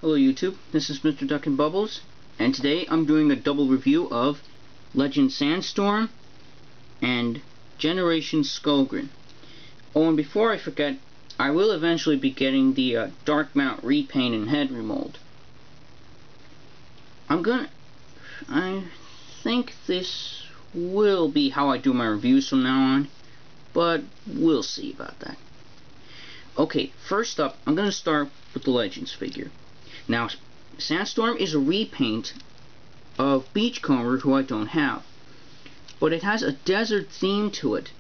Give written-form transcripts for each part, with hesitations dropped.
Hello YouTube, this is Mr. Duck and Bubbles, and today I'm doing a double review of Legend Sandstorm and Generation Skullgrin. Oh, and before I forget, I will eventually be getting the Dark Mount repaint and head remold. I think this will be how I do my reviews from now on, but we'll see about that. Okay, first up, I'm going to start with the Legends figure. Now, Sandstorm is a repaint of Beachcomber, who I don't have. But it has a desert theme to it.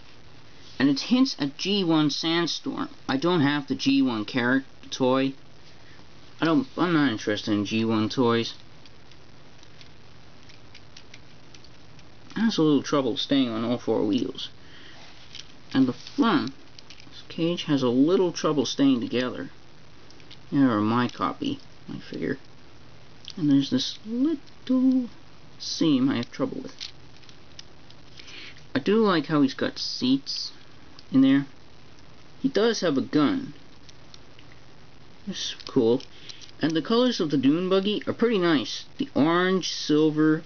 And it hints at G1 Sandstorm. I don't have the G1 character toy. I'm not interested in G1 toys. It has a little trouble staying on all four wheels. And the front, this cage has a little trouble staying together. Or my copy. My figure. And there's this little seam I have trouble with. I do like how he's got seats in there. He does have a gun. It's cool. And the colors of the dune buggy are pretty nice. The orange, silver,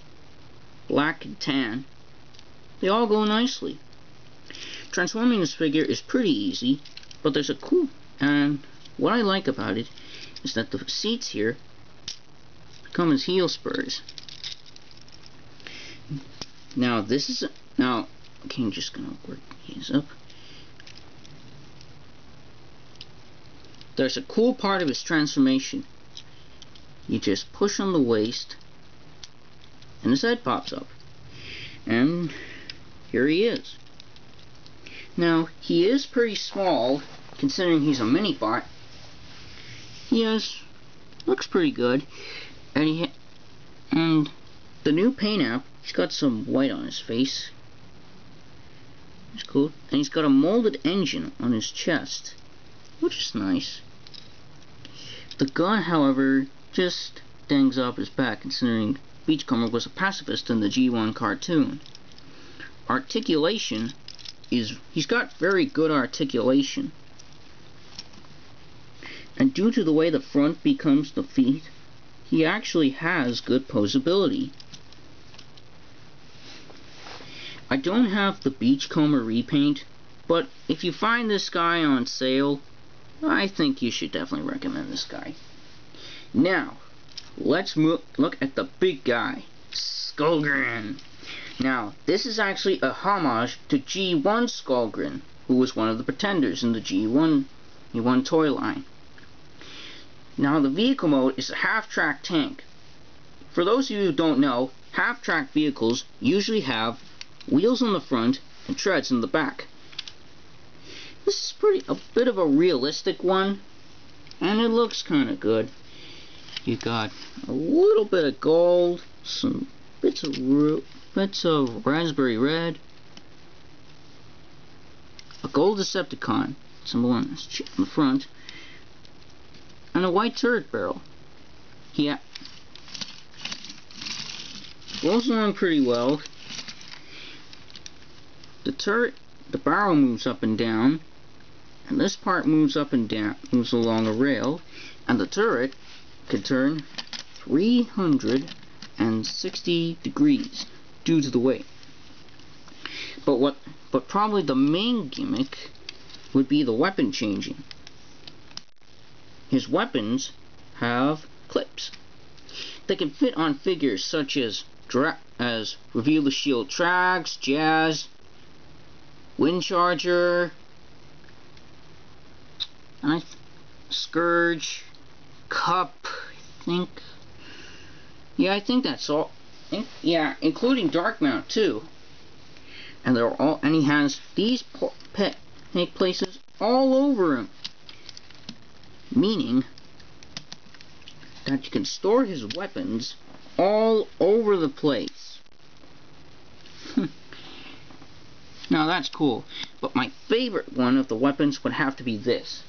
black, and tan. They all go nicely. Transforming this figure is pretty easy, but there's a cool... And what I like about it is that the seats here come as heel spurs. Now this is okay, I'm just gonna work these up. There's a cool part of his transformation. You just push on the waist and his head pops up. And here he is. Now he is pretty small considering he's a mini bot. Looks pretty good, and the new paint app, he's got some white on his face. It's cool, and he's got a molded engine on his chest, which is nice. The gun, however, just dangs up his back, considering Beachcomber was a pacifist in the G1 cartoon. Articulation he's got very good articulation. And due to the way the front becomes the feet, he actually has good posability. I don't have the Beachcomber repaint, but if you find this guy on sale, I think you should definitely recommend this guy. Now, let's look at the big guy, Skullgrin. Now, this is actually a homage to G1 Skullgrin, who was one of the pretenders in the G1 toy line. Now, the vehicle mode is a half-track tank. For those of you who don't know, half-track vehicles usually have wheels on the front and treads in the back. This is a bit of a realistic one, and it looks kind of good. You got a little bit of gold, some bits of raspberry red, a gold Decepticon symbol on the front, and a white turret barrel. Yeah, goes along pretty well. The barrel moves up and down, and this part moves up and down, moves along a rail, and the turret can turn 360 degrees due to the weight. But probably the main gimmick would be the weapon changing. His weapons have clips. They can fit on figures such as Reveal the Shield Tracks, Jazz, Windcharger, Scourge, Cup, I think. Yeah, I think that's all. Yeah, including Dark Mount too. And he has these places all over him. Meaning that you can store his weapons all over the place. Now that's cool, but my favorite one of the weapons would have to be this.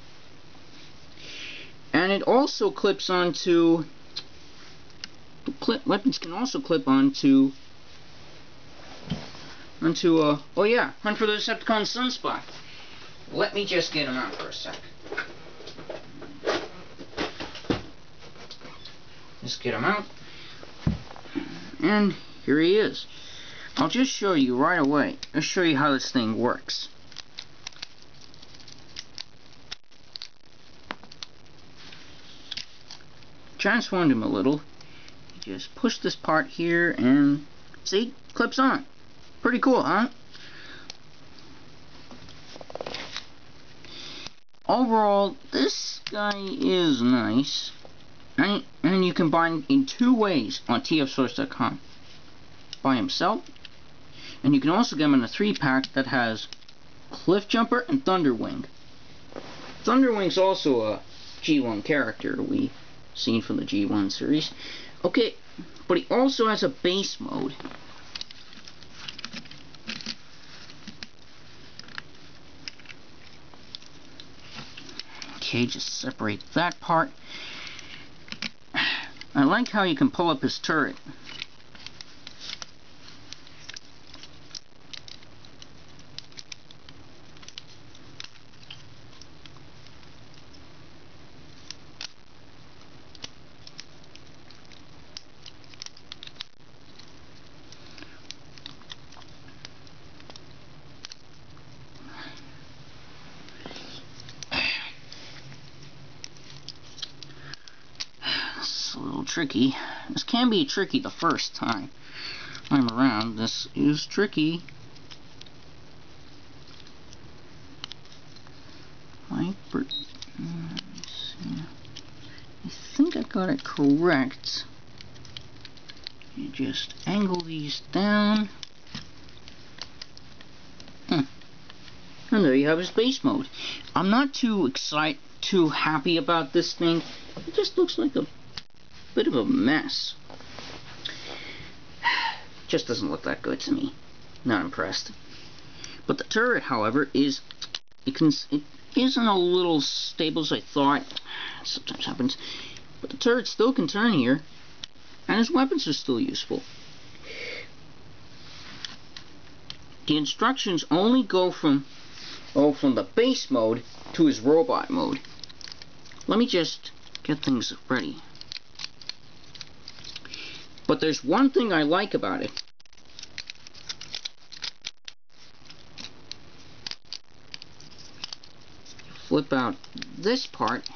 And it also clips onto... weapons can also clip onto... oh yeah, Hunt for the Decepticon Sunspot. Let me just get him out for a sec. Let's get him out. And here he is. I'll just show you right away. I'll show you how this thing works. Transformed him a little. You just push this part here and see, clips on. Pretty cool, huh? Overall, this guy is nice. And you can buy him in 2 ways on tfsource.com. By himself, and you can also get him in a 3-pack that has Cliff Jumper and Thunderwing. Thunderwing's also a G1 character we've seen from the G1 series. Okay, but he also has a base mode. Okay, just separate that part. I like how you can pull up his turret. A little tricky. This can be tricky the first time I'm around. This is tricky. I think I got it correct. You just angle these down. And there you have his base mode. I'm not too happy about this thing. It just looks like a bit of a mess. Just doesn't look that good to me. Not impressed. But the turret, however, it isn't a little stable as I thought. Sometimes happens. But the turret still can turn here, and his weapons are still useful. The instructions only go from the base mode to his robot mode. Let me just get things ready. But there's one thing I like about it. Flip out this part,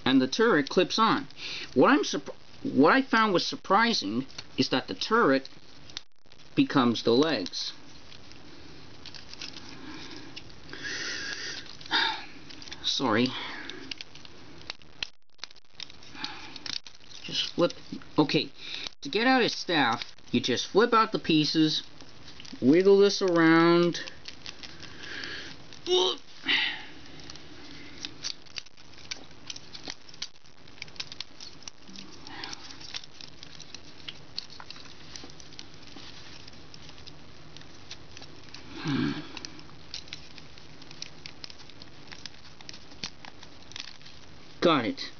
and the turret clips on. What I found was surprising is that the turret becomes the legs. Sorry. Just flip. Okay, to get out his staff, you just flip out the pieces, wiggle this around. Got it.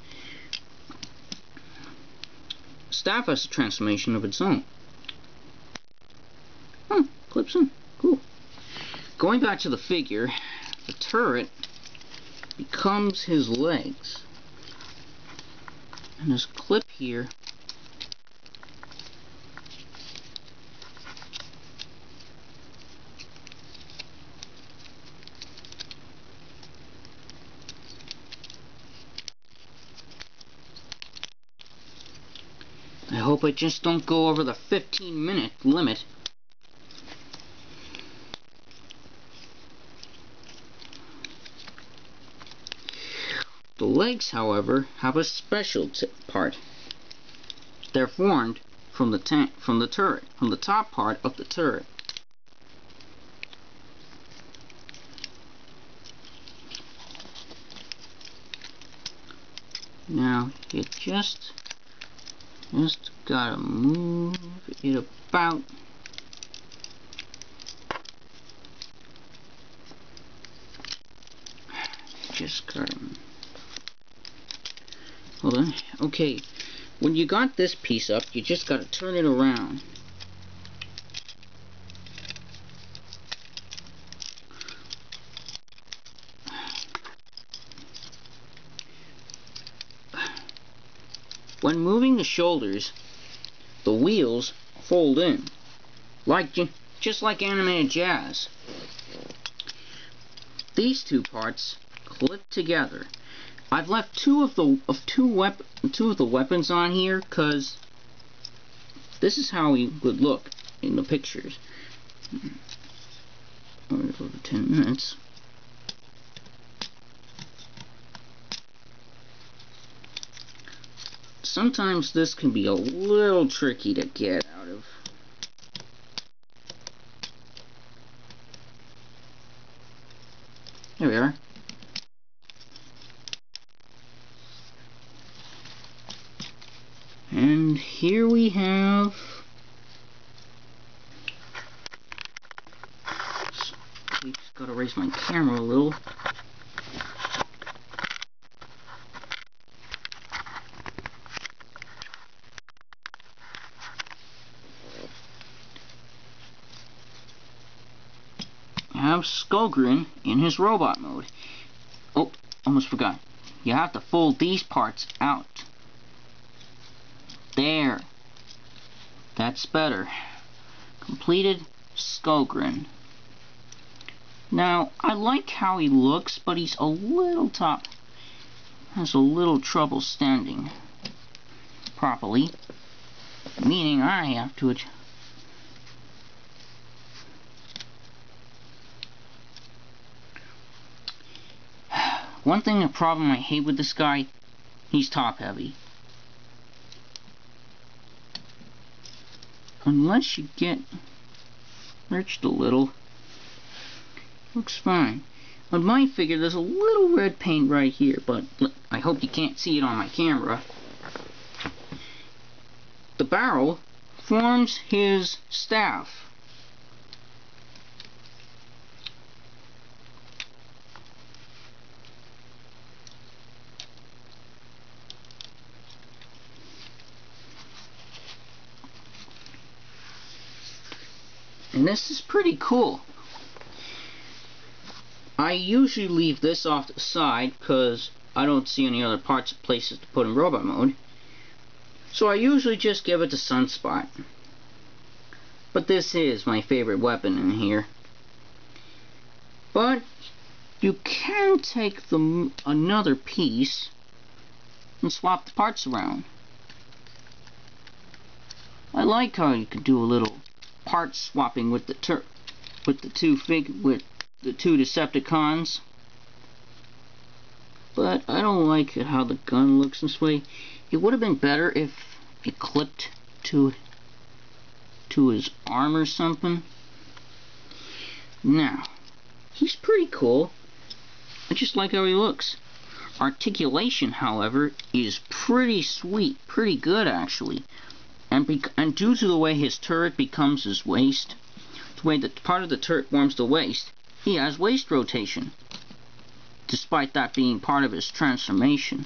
Staff has a transformation of its own. Oh, clips in. Cool. Going back to the figure, the turret becomes his legs. And this clip here I hope I just don't go over the 15-minute limit. The legs, however, have a special part. They're formed from the turret, from the top part of the turret. Now you just gotta move it about. Just gotta. Hold on. Okay. When you got this piece up, you just gotta turn it around. When moving the shoulders, the wheels fold in, just like animated jazz. These two parts clip together. I've left two of the weapons on here because this is how he would look in the pictures. Over 10 minutes. Sometimes this can be a little tricky to get out of. There we are. And here we have just gotta raise my camera a little. Have Skullgrin in his robot mode. Oh, almost forgot. You have to fold these parts out. There. That's better. Completed Skullgrin. Now, I like how he looks, but he's a little has a little trouble standing properly. Meaning I have to adjust. One thing, a problem I hate with this guy, he's top heavy. Unless you get lurched a little, looks fine. On my figure, there's a little red paint right here, but I hope you can't see it on my camera. The barrel forms his staff. And this is pretty cool. I usually leave this off to the side because I don't see any other parts or places to put in robot mode. So I usually just give it to Sunspot. But this is my favorite weapon in here. But you can take another piece and swap the parts around. I like how you can do a little part swapping with the two Decepticons, but I don't like how the gun looks this way. It would have been better if it clipped to his arm or something. Now, he's pretty cool. I just like how he looks. Articulation, however, is pretty sweet, pretty good actually. And due to the way his turret becomes his waist, the way that part of the turret forms the waist, he has waist rotation, despite that being part of his transformation.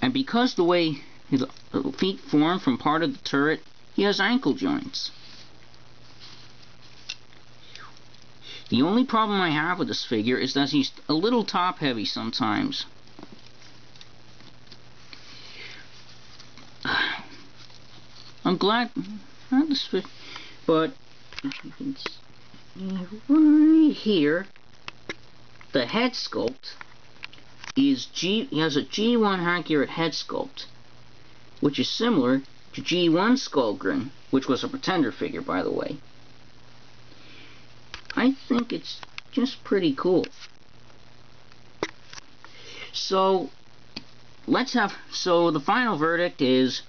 And because the way his feet form from part of the turret, he has ankle joints. The only problem I have with this figure is that he's a little top heavy sometimes. I'm glad not this figure, but you can see right here, the head sculpt is he has a G1 accurate head sculpt, which is similar to G1 Skullgrin, which was a Pretender figure, by the way. I think it's just pretty cool. So the final verdict is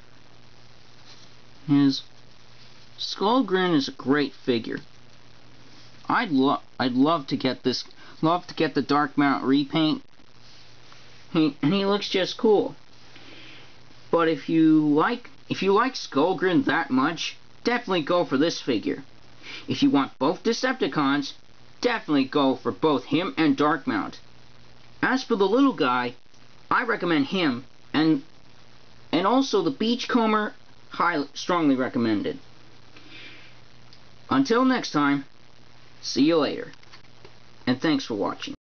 Skullgrin is a great figure. I'd love to get the Dark Mount repaint. And he looks just cool. But if you like Skullgrin that much, definitely go for this figure. If you want both Decepticons, definitely go for both him and Dark Mount. As for the little guy, I recommend him, and also the Beachcomber, strongly recommended. Until next time, see you later, and thanks for watching.